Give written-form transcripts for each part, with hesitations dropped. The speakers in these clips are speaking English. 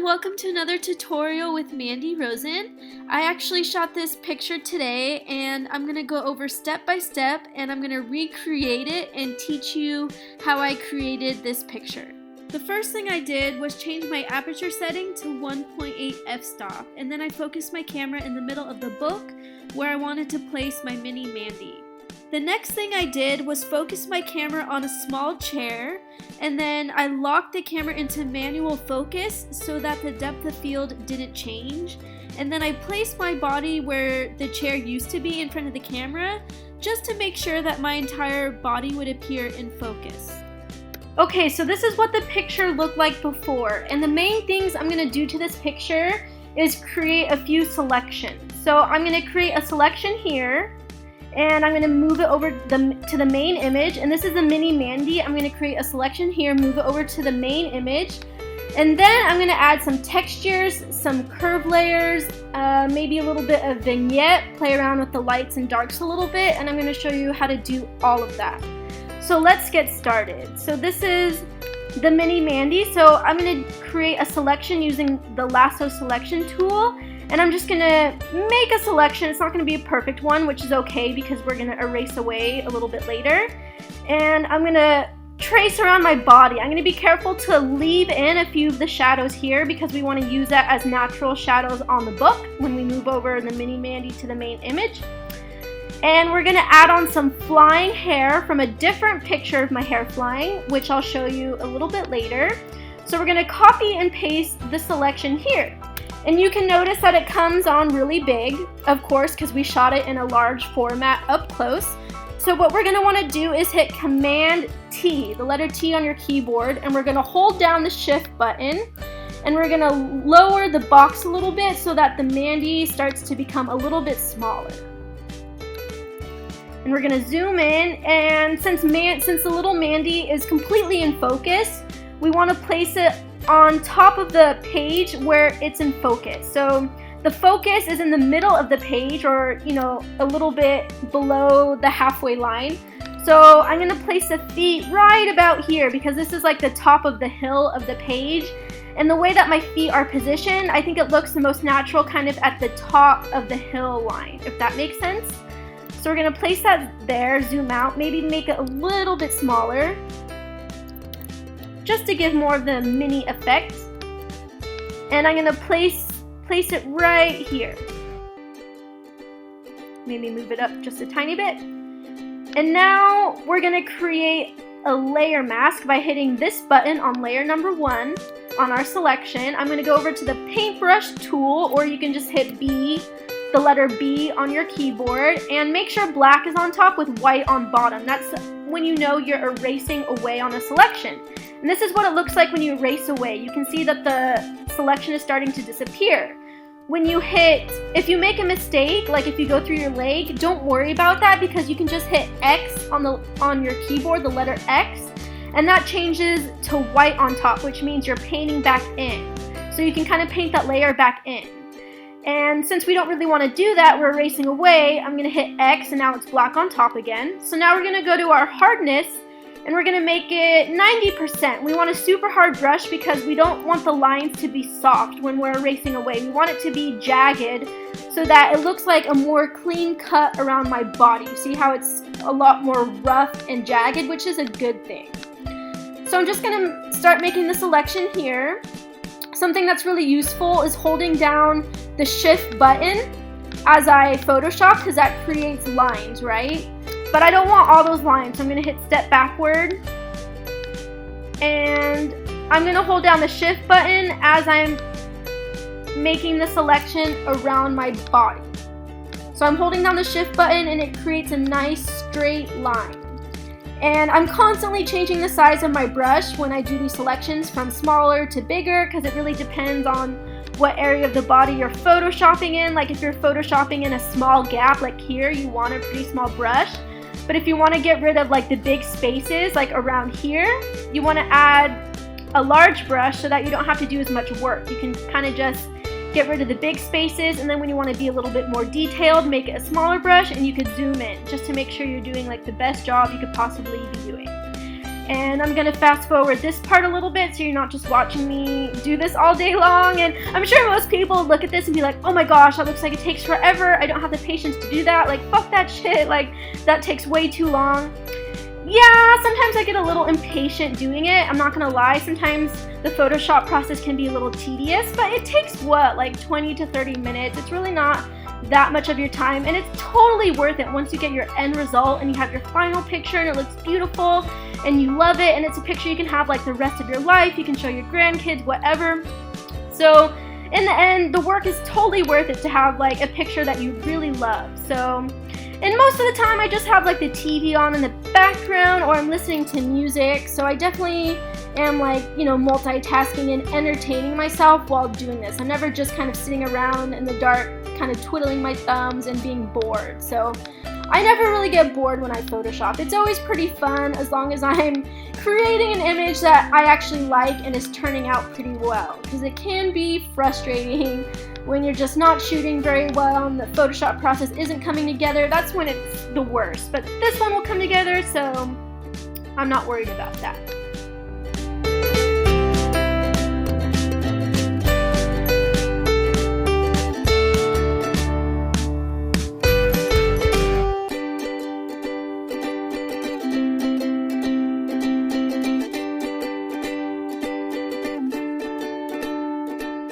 welcome to another tutorial with Mandy Rosen. I actually shot this picture today and I'm going to go over step by step and I'm going to recreate it and teach you how I created this picture. The first thing I did was change my aperture setting to 1.8 f-stop, and then I focused my camera in the middle of the book where I wanted to place my mini Mandy. The next thing I did was focus my camera on a small chair, and then I locked the camera into manual focus so that the depth of field didn't change. And then I placed my body where the chair used to be in front of the camera, just to make sure that my entire body would appear in focus. Okay, so this is what the picture looked like before, and the main things I'm going to do to this picture is create a few selections. So I'm going to create a selection here, and I'm going to move it over to the main image, and this is the mini Mandy. I'm going to create a selection here, move it over to the main image, and then I'm going to add some textures, some curve layers, maybe a little bit of vignette, play around with the lights and darks a little bit, and I'm going to show you how to do all of that. So let's get started. So this is the mini Mandy, so I'm going to create a selection using the lasso selection tool. And I'm just going to make a selection. It's not going to be a perfect one, which is okay because we're going to erase away a little bit later. And I'm going to trace around my body. I'm going to be careful to leave in a few of the shadows here because we want to use that as natural shadows on the book when we move over the mini Mandy to the main image. And we're going to add on some flying hair from a different picture of my hair flying, which I'll show you a little bit later. So we're going to copy and paste the selection here. And you can notice that it comes on really big, of course, because we shot it in a large format up close. So what we're going to want to do is hit Command T, the letter T on your keyboard, and we're going to hold down the Shift button, and we're going to lower the box a little bit so that the Mandy starts to become a little bit smaller. And we're going to zoom in, and since the little Mandy is completely in focus, we want to place it on top of the page where it's in focus. So the focus is in the middle of the page, or a little bit below the halfway line. So I'm going to place the feet right about here because this is like the top of the hill of the page. And the way that my feet are positioned, I think it looks the most natural kind of at the top of the hill line, if that makes sense. So we're going to place that there, zoom out, maybe make it a little bit smaller, just to give more of the mini effect. And I'm going to place it right here. Maybe move it up just a tiny bit. And now we're going to create a layer mask by hitting this button on layer number 1 on our selection. I'm going to go over to the paintbrush tool, or you can just hit B, the letter B on your keyboard, and make sure black is on top with white on bottom. That's when you know you're erasing away on a selection. And this is what it looks like when you erase away. You can see that the selection is starting to disappear. If you make a mistake, like if you go through your leg, don't worry about that because you can just hit X on your keyboard, the letter X, and that changes to white on top, which means you're painting back in. So you can kind of paint that layer back in. And since we don't really want to do that, we're erasing away, I'm going to hit X and now it's black on top again. So now we're going to go to our hardness and we're going to make it 90%. We want a super hard brush because we don't want the lines to be soft when we're erasing away. We want it to be jagged so that it looks like a more clean cut around my body. You see how it's a lot more rough and jagged, which is a good thing. So I'm just going to start making the selection here. Something that's really useful is holding down the Shift button as I Photoshop because that creates lines, right? But I don't want all those lines, so I'm going to hit step backward. And I'm going to hold down the Shift button as I'm making the selection around my body. So I'm holding down the Shift button and it creates a nice straight line. And I'm constantly changing the size of my brush when I do these selections from smaller to bigger because it really depends on what area of the body you're photoshopping in. Like if you're photoshopping in a small gap like here, you want a pretty small brush. But if you want to get rid of like the big spaces like around here, you want to add a large brush so that you don't have to do as much work. You can kind of just get rid of the big spaces, and then when you want to be a little bit more detailed, make it a smaller brush and you could zoom in just to make sure you're doing like the best job you could possibly be doing. And I'm gonna fast forward this part a little bit so you're not just watching me do this all day long. And I'm sure most people look at this and be like, oh my gosh, that looks like it takes forever. I don't have the patience to do that. Like, fuck that shit. Like, that takes way too long. Yeah, sometimes I get a little impatient doing it. I'm not gonna lie. Sometimes the Photoshop process can be a little tedious, but it takes what, like 20 to 30 minutes. It's really not that much of your time, and it's totally worth it once you get your end result and you have your final picture and it looks beautiful and you love it, and it's a picture you can have like the rest of your life. You can show your grandkids, whatever. So in the end, the work is totally worth it to have like a picture that you really love. So, and most of the time I just have like the TV on in the background, or I'm listening to music. So I definitely am like, you know, multitasking and entertaining myself while doing this. I'm never just kind of sitting around in the dark kind of twiddling my thumbs and being bored. So I never really get bored when I Photoshop. It's always pretty fun as long as I'm creating an image that I actually like and is turning out pretty well, because it can be frustrating when you're just not shooting very well and the Photoshop process isn't coming together. That's when it's the worst, but this one will come together, so I'm not worried about that.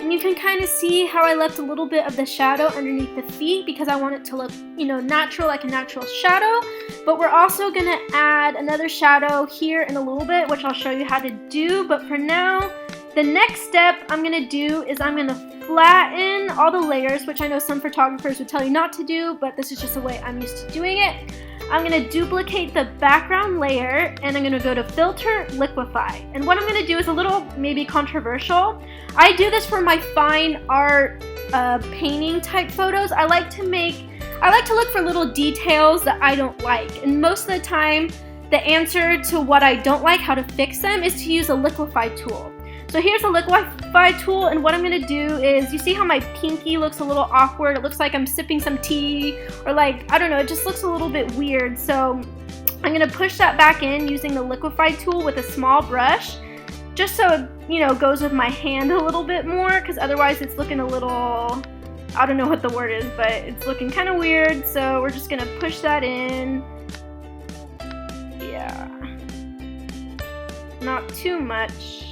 You can kind of see how I left a little bit of the shadow underneath the feet because I want it to look, you know, natural, like a natural shadow. But we're also going to add another shadow here in a little bit, which I'll show you how to do. But for now, the next step I'm going to do is I'm going to flatten all the layers, which I know some photographers would tell you not to do, but this is just the way I'm used to doing it. I'm going to duplicate the background layer, and I'm going to go to Filter, Liquify. And what I'm going to do is a little maybe controversial. I do this for my fine art painting type photos. I like to look for little details that I don't like. And most of the time, the answer to what I don't like, how to fix them, is to use a liquify tool. So here's a liquify tool, and what I'm going to do is, you see how my pinky looks a little awkward? It looks like I'm sipping some tea, or like, I don't know, it just looks a little bit weird. So I'm going to push that back in using the liquify tool with a small brush, just so it, you know, goes with my hand a little bit more, because otherwise it's looking a little, I don't know what the word is, but it's looking kind of weird. So we're just going to push that in. Yeah. Not too much.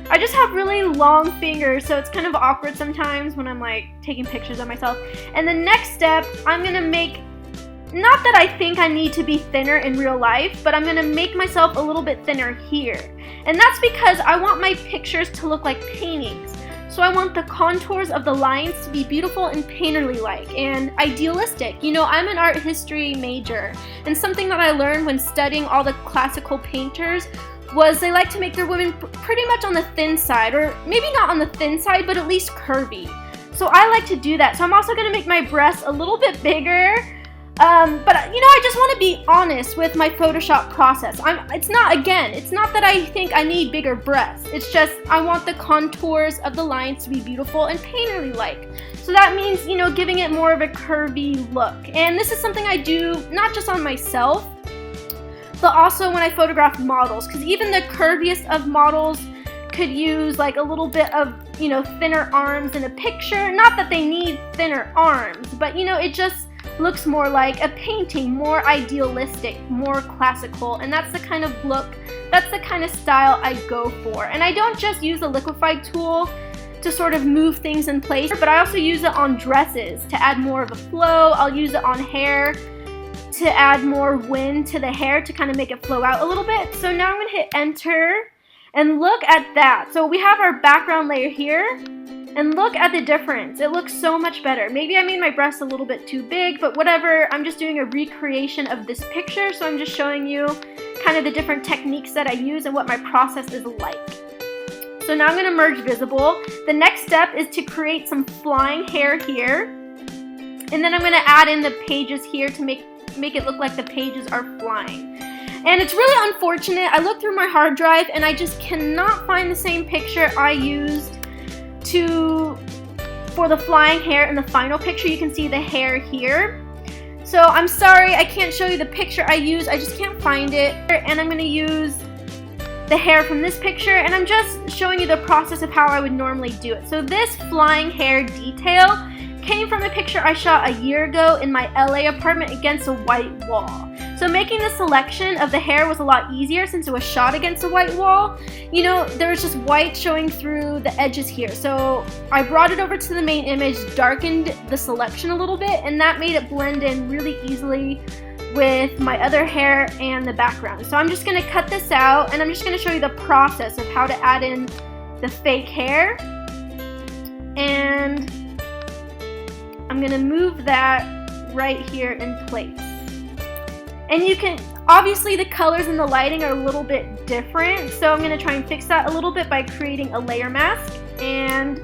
I just have really long fingers, so it's kind of awkward sometimes when I'm like taking pictures of myself. And the next step, I'm gonna make, not that I think I need to be thinner in real life, but I'm gonna make myself a little bit thinner here. And that's because I want my pictures to look like paintings. So I want the contours of the lines to be beautiful and painterly-like and idealistic. You know, I'm an art history major, and something that I learned when studying all the classical painters was they like to make their women pretty much on the thin side, or maybe not on the thin side, but at least curvy. So I like to do that. So I'm also going to make my breasts a little bit bigger. But, you know, I just want to be honest with my Photoshop process. It's not that I think I need bigger breasts. It's just I want the contours of the lines to be beautiful and painterly-like. So that means, you know, giving it more of a curvy look. And this is something I do not just on myself, but also when I photograph models, because even the curviest of models could use like a little bit of, you know, thinner arms in a picture. Not that they need thinner arms, but, you know, it just looks more like a painting, more idealistic, more classical, and that's the kind of look, that's the kind of style I go for. And I don't just use the liquify tool to sort of move things in place, but I also use it on dresses to add more of a flow. I'll use it on hair to add more wind to the hair to kind of make it flow out a little bit. So now I'm going to hit enter, and look at that. So we have our background layer here, and look at the difference. It looks so much better. Maybe I made my breasts a little bit too big, but whatever. I'm just doing a recreation of this picture, so I'm just showing you kind of the different techniques that I use and what my process is like. So now I'm going to merge visible. The next step is to create some flying hair here, and then I'm going to add in the pages here to make it look like the pages are flying. And it's really unfortunate. I looked through my hard drive and I just cannot find the same picture I used for the flying hair in the final picture. You can see the hair here. So I'm sorry I can't show you the picture I used. I just can't find it. And I'm going to use the hair from this picture, and I'm just showing you the process of how I would normally do it. So this flying hair detail came from a picture I shot a year ago in my LA apartment against a white wall. So making the selection of the hair was a lot easier since it was shot against a white wall. You know, there was just white showing through the edges here. So I brought it over to the main image, darkened the selection a little bit, and that made it blend in really easily with my other hair and the background. So I'm just going to cut this out, and I'm just going to show you the process of how to add in the fake hair. And I'm going to move that right here in place. And you can, obviously the colors and the lighting are a little bit different, so I'm going to try and fix that a little bit by creating a layer mask. And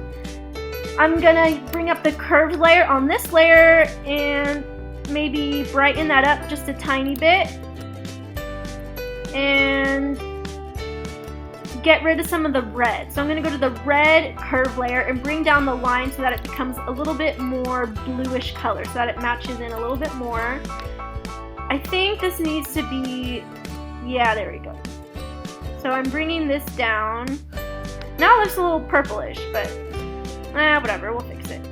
I'm going to bring up the curved layer on this layer and maybe brighten that up just a tiny bit and get rid of some of the red. So I'm going to go to the red curve layer and bring down the line so that it becomes a little bit more bluish color, so that it matches in a little bit more. I think this needs to be, yeah, there we go. So I'm bringing this down. Now it looks a little purplish, but whatever, we'll fix it.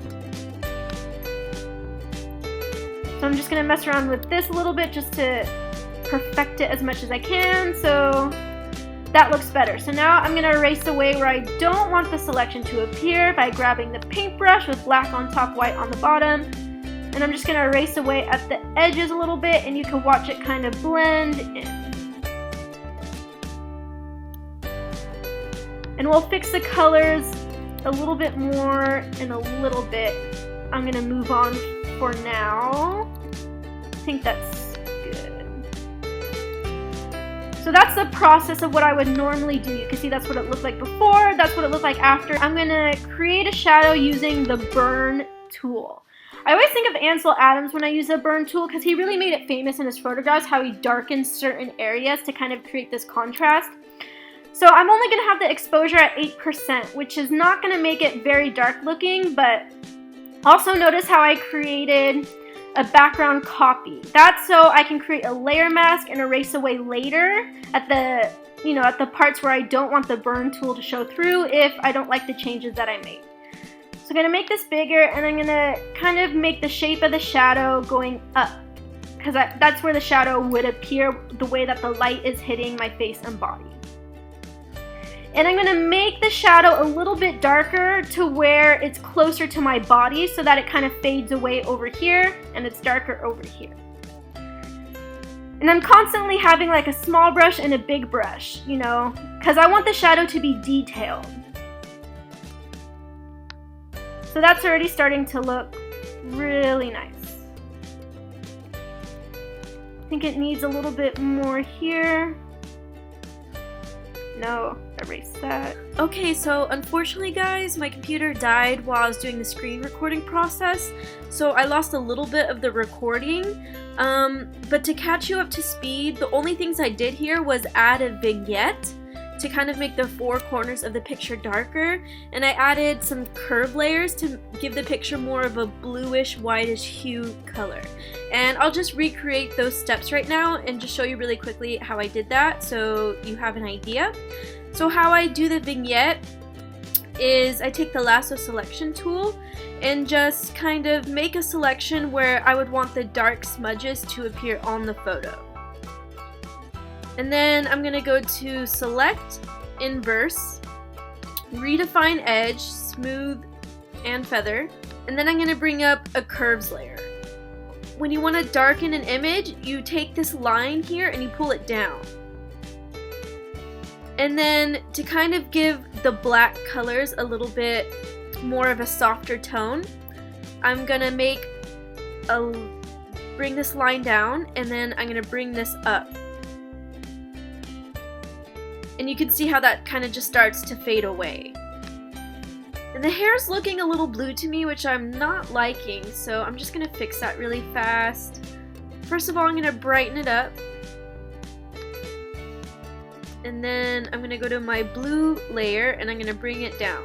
So I'm just going to mess around with this a little bit just to perfect it as much as I can, so that looks better. So now I'm going to erase away where I don't want the selection to appear by grabbing the paintbrush with black on top, white on the bottom. And I'm just going to erase away at the edges a little bit, and you can watch it kind of blend in. And we'll fix the colors a little bit more in a little bit. I'm going to move on for now. I think that's good. So that's the process of what I would normally do. You can see that's what it looked like before, that's what it looked like after. I'm going to create a shadow using the burn tool. I always think of Ansel Adams when I use the burn tool because he really made it famous in his photographs, how he darkens certain areas to kind of create this contrast. So I'm only going to have the exposure at 8%, which is not going to make it very dark looking, but also notice how I created a background copy. That's so I can create a layer mask and erase away later at the, at the parts where I don't want the burn tool to show through if I don't like the changes that I made. So I'm going to make this bigger, and I'm going to kind of make the shape of the shadow going up, because that's where the shadow would appear, the way that the light is hitting my face and body. And I'm going to make the shadow a little bit darker to where it's closer to my body so that it kind of fades away over here and it's darker over here. And I'm constantly having like a small brush and a big brush, because I want the shadow to be detailed. So that's already starting to look really nice. I think it needs a little bit more here. No, erase that. Okay, so unfortunately guys, my computer died while I was doing the screen recording process, so I lost a little bit of the recording. But to catch you up to speed, the only things I did here was add a vignette to kind of make the four corners of the picture darker, and I added some curve layers to give the picture more of a bluish, whitish hue color. And I'll just recreate those steps right now and just show you really quickly how I did that so you have an idea. So how I do the vignette is I take the lasso selection tool and just kind of make a selection where I would want the dark smudges to appear on the photo. And then I'm going to go to Select, Inverse, Redefine Edge, Smooth, and Feather. And then I'm going to bring up a Curves layer. When you want to darken an image, you take this line here and you pull it down. And then to kind of give the black colors a little bit more of a softer tone, I'm going to bring this line down, and then I'm going to bring this up. And you can see how that kind of just starts to fade away. And the hair is looking a little blue to me, which I'm not liking, so I'm just going to fix that really fast. First of all, I'm going to brighten it up. And then I'm going to go to my blue layer and I'm going to bring it down.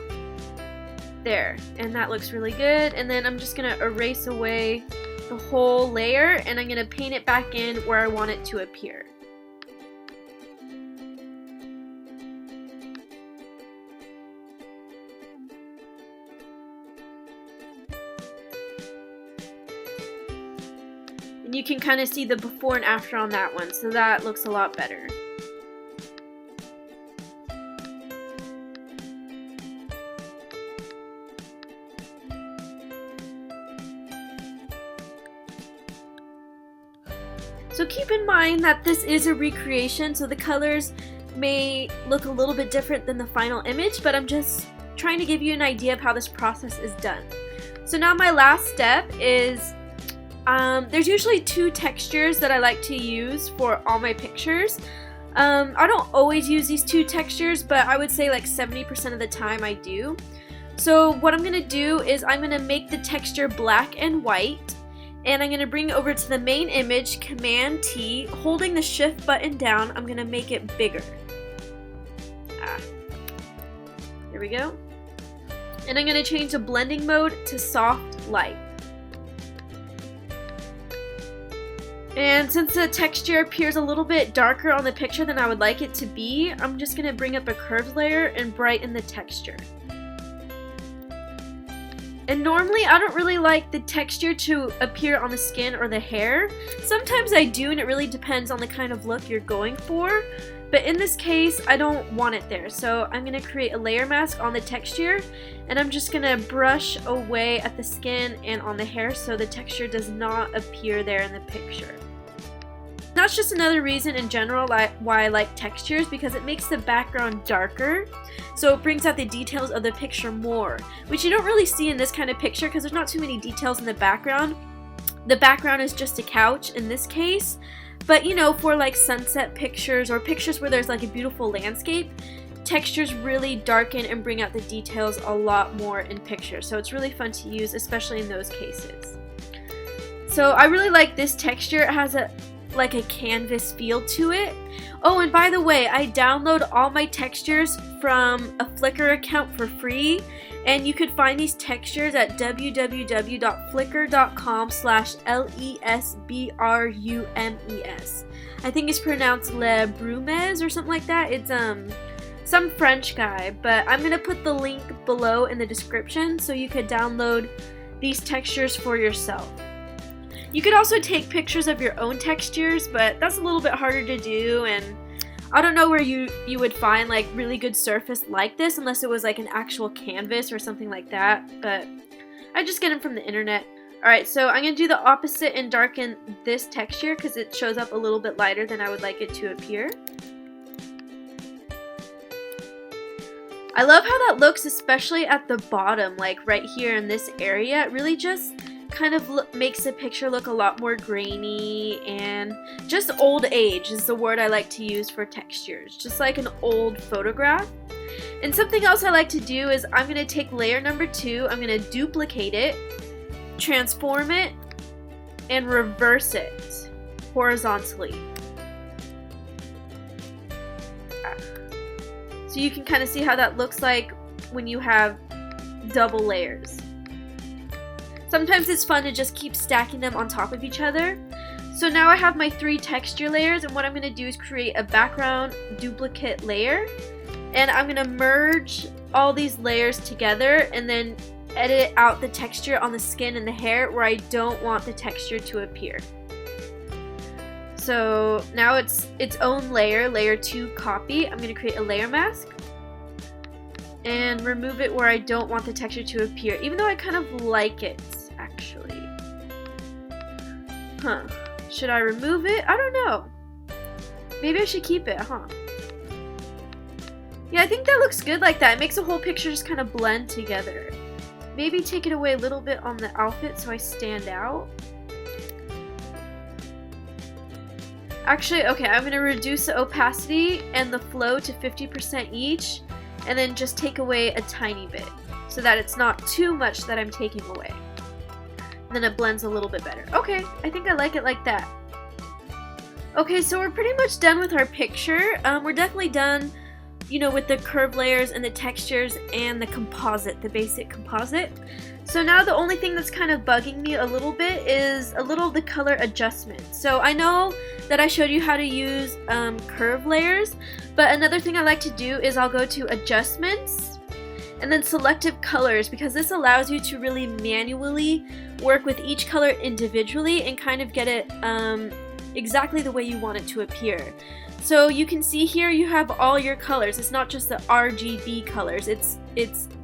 There, and that looks really good. And then I'm just going to erase away the whole layer, and I'm going to paint it back in where I want it to appear. And you can kind of see the before and after on that one, so that looks a lot better. So keep in mind that this is a recreation, so the colors may look a little bit different than the final image, but I'm just trying to give you an idea of how this process is done. So now my last step is, there's usually 2 textures that I like to use for all my pictures. I don't always use these 2 textures, but I would say like 70% of the time I do. So what I'm going to do is I'm going to make the texture black and white. And I'm going to bring it over to the main image, Command T, holding the shift button down, I'm going to make it bigger. There we go. And I'm going to change the blending mode to soft light. And since the texture appears a little bit darker on the picture than I would like it to be, I'm just going to bring up a curves layer and brighten the texture. And normally I don't really like the texture to appear on the skin or the hair. Sometimes I do, and it really depends on the kind of look you're going for. But in this case, I don't want it there. So I'm going to create a layer mask on the texture, and I'm just going to brush away at the skin and on the hair so the texture does not appear there in the picture. That's just another reason in general why I like textures, because it makes the background darker, so it brings out the details of the picture more, which you don't really see in this kind of picture because there's not too many details in the background. The background is just a couch in this case, but you know, for like sunset pictures or pictures where there's like a beautiful landscape, textures really darken and bring out the details a lot more in pictures, so it's really fun to use, especially in those cases. So I really like this texture. It has like a canvas feel to it. Oh, and by the way, I download all my textures from a Flickr account for free, and you could find these textures at www.flickr.com/lesbrumes. I think it's pronounced Le Brumes or something like that. It's some French guy, but I'm gonna put the link below in the description so you could download these textures for yourself. You could also take pictures of your own textures, but that's a little bit harder to do, and I don't know where you would find like really good surface like this unless it was like an actual canvas or something like that, but I just get them from the internet. Alright, so I'm going to do the opposite and darken this texture because it shows up a little bit lighter than I would like it to appear. I love how that looks, especially at the bottom, like right here in this area. It really just kind of makes the picture look a lot more grainy, and just old age is the word I like to use for textures, just like an old photograph. And something else I like to do is I'm going to take layer number 2, I'm going to duplicate it, transform it, and reverse it horizontally. So you can kind of see how that looks like when you have double layers. Sometimes it's fun to just keep stacking them on top of each other. So now I have my 3 texture layers, and what I'm going to do is create a background duplicate layer, and I'm going to merge all these layers together and then edit out the texture on the skin and the hair where I don't want the texture to appear. So now it's its own layer, layer 2 copy. I'm going to create a layer mask and remove it where I don't want the texture to appear, even though I kind of like it. Actually, should I remove it? I don't know. Maybe I should keep it, Yeah, I think that looks good like that. It makes the whole picture just kind of blend together. Maybe take it away a little bit on the outfit so I stand out. Actually, okay, I'm going to reduce the opacity and the flow to 50% each, and then just take away a tiny bit so that it's not too much that I'm taking away. Then it blends a little bit better. Okay, I think I like it like that. Okay, so we're pretty much done with our picture. We're definitely done you know, with the curved layers and the textures and the composite, the basic composite. So now the only thing that's kind of bugging me a little bit is a little of the color adjustment. So I know that I showed you how to use curve layers, but another thing I like to do is I'll go to adjustments and then selective colors, because this allows you to really manually work with each color individually and kind of get it exactly the way you want it to appear. So you can see here you have all your colors. It's not just the RGB colors, it's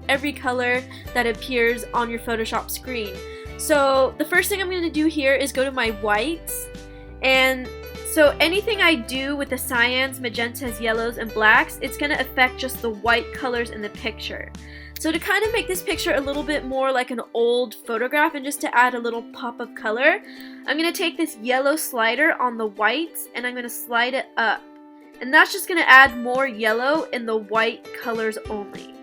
every color that appears on your Photoshop screen. So the first thing I'm going to do here is go to my whites, and so anything I do with the cyans, magentas, yellows, and blacks, it's going to affect just the white colors in the picture. So to kind of make this picture a little bit more like an old photograph and just to add a little pop of color, I'm going to take this yellow slider on the whites and I'm going to slide it up. And that's just going to add more yellow in the white colors only.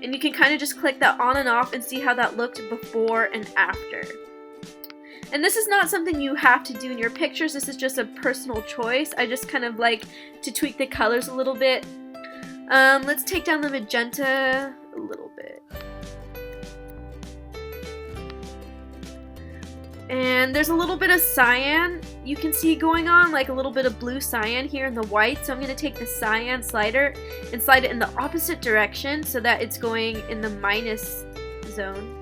And you can kind of just click that on and off and see how that looked before and after. And this is not something you have to do in your pictures, this is just a personal choice. I just kind of like to tweak the colors a little bit. Let's take down the magenta a little bit. And there's a little bit of cyan you can see going on, like a little bit of blue cyan here in the white. So I'm going to take the cyan slider and slide it in the opposite direction so that it's going in the minus zone.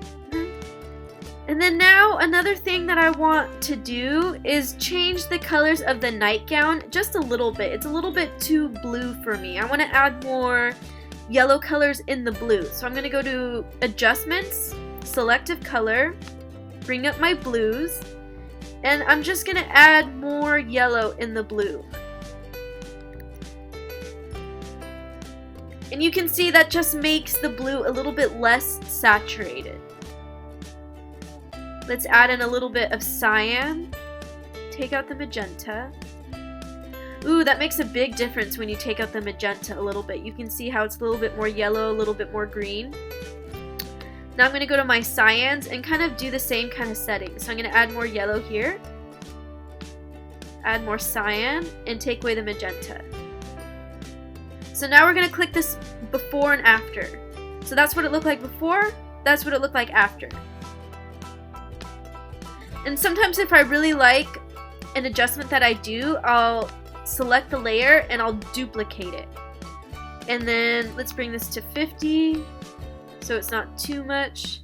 And then now another thing that I want to do is change the colors of the nightgown just a little bit. It's a little bit too blue for me. I want to add more yellow colors in the blue. So I'm going to go to adjustments, selective color, bring up my blues, and I'm just going to add more yellow in the blue. And you can see that just makes the blue a little bit less saturated. Let's add in a little bit of cyan, take out the magenta. Ooh, that makes a big difference when you take out the magenta a little bit. You can see how it's a little bit more yellow, a little bit more green. Now I'm going to go to my cyans and kind of do the same kind of setting. So I'm going to add more yellow here, add more cyan, and take away the magenta. So now we're going to click this before and after. So that's what it looked like before, that's what it looked like after. And sometimes if I really like an adjustment that I do, I'll select the layer and I'll duplicate it. And then let's bring this to 50 so it's not too much.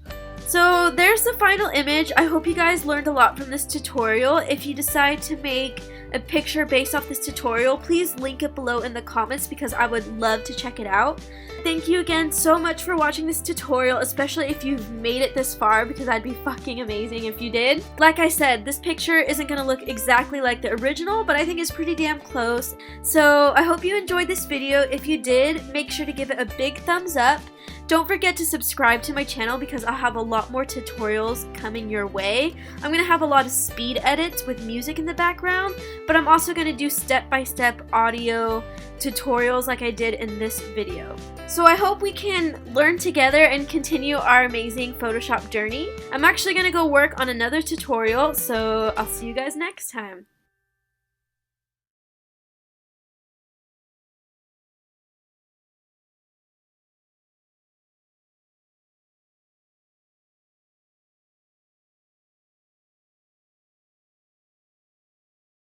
So there's the final image. I hope you guys learned a lot from this tutorial. If you decide to make a picture based off this tutorial, please link it below in the comments because I would love to check it out. Thank you again so much for watching this tutorial, especially if you've made it this far, because that'd be fucking amazing if you did. Like I said, this picture isn't gonna look exactly like the original, but I think it's pretty damn close. So I hope you enjoyed this video. If you did, make sure to give it a big thumbs up. Don't forget to subscribe to my channel because I'll have a lot more tutorials coming your way. I'm going to have a lot of speed edits with music in the background, but I'm also going to do step-by-step audio tutorials like I did in this video. So I hope we can learn together and continue our amazing Photoshop journey. I'm actually going to go work on another tutorial, so I'll see you guys next time.